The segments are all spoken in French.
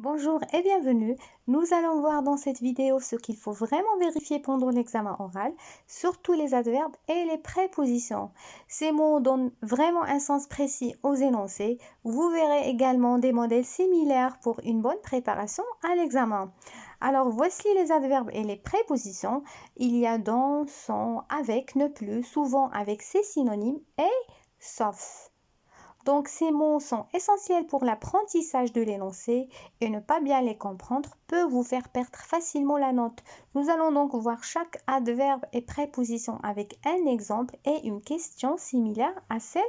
Bonjour et bienvenue. Nous allons voir dans cette vidéo ce qu'il faut vraiment vérifier pendant l'examen oral, surtout les adverbes et les prépositions. Ces mots donnent vraiment un sens précis aux énoncés. Vous verrez également des modèles similaires pour une bonne préparation à l'examen. Alors voici les adverbes et les prépositions. Il y a dans, sans, avec, ne plus, souvent avec ses synonymes et sauf. Donc ces mots sont essentiels pour l'apprentissage de l'énoncé et ne pas bien les comprendre peut vous faire perdre facilement la note. Nous allons donc voir chaque adverbe et préposition avec un exemple et une question similaire à celle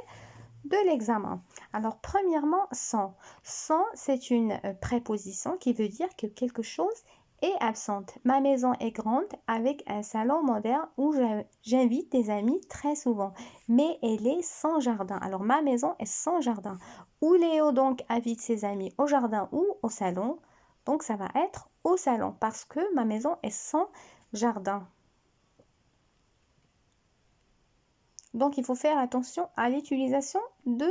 de l'examen. Alors premièrement, sans. Sans, c'est une préposition qui veut dire que quelque chose est absente. Ma maison est grande avec un salon moderne où j'invite des amis très souvent. Mais elle est sans jardin. Alors ma maison est sans jardin. Où Léo donc invite ses amis au jardin ou au salon. Donc ça va être au salon parce que ma maison est sans jardin. Donc, il faut faire attention à l'utilisation de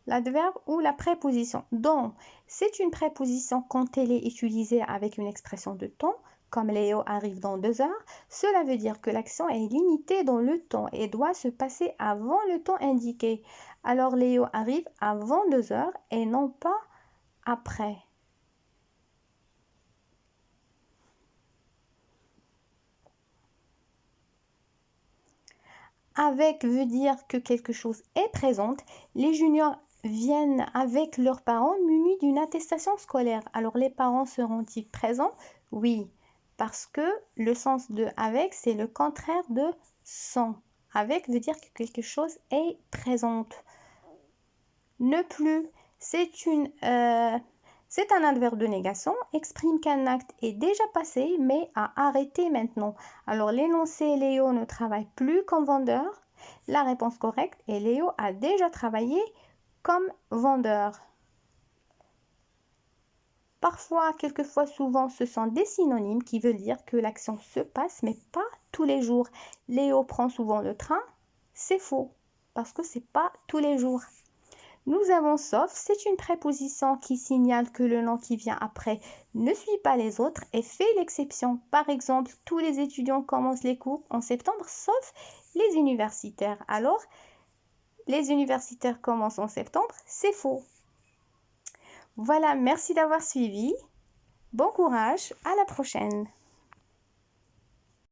l'adverbe ou la préposition. Donc, c'est une préposition quand elle est utilisée avec une expression de temps, comme Léo arrive dans 2 heures. Cela veut dire que l'action est limitée dans le temps et doit se passer avant le temps indiqué. Alors, Léo arrive avant 2 heures et non pas après. Avec veut dire que quelque chose est présente. Les juniors viennent avec leurs parents munis d'une attestation scolaire. Alors les parents seront-ils présents? Oui, parce que le sens de avec, c'est le contraire de sans. Avec veut dire que quelque chose est présente. Ne plus, c'est un adverbe de négation, exprime qu'un acte est déjà passé mais a arrêté maintenant. Alors l'énoncé Léo ne travaille plus comme vendeur. La réponse correcte est Léo a déjà travaillé comme vendeur. Parfois, quelquefois, souvent, ce sont des synonymes qui veulent dire que l'action se passe mais pas tous les jours. Léo prend souvent le train, c'est faux parce que c'est pas tous les jours. Nous avons sauf, c'est une préposition qui signale que le nom qui vient après ne suit pas les autres et fait l'exception. Par exemple, tous les étudiants commencent les cours en septembre sauf les universitaires. Alors, les universitaires commencent en septembre, c'est faux. Voilà, merci d'avoir suivi. Bon courage, à la prochaine.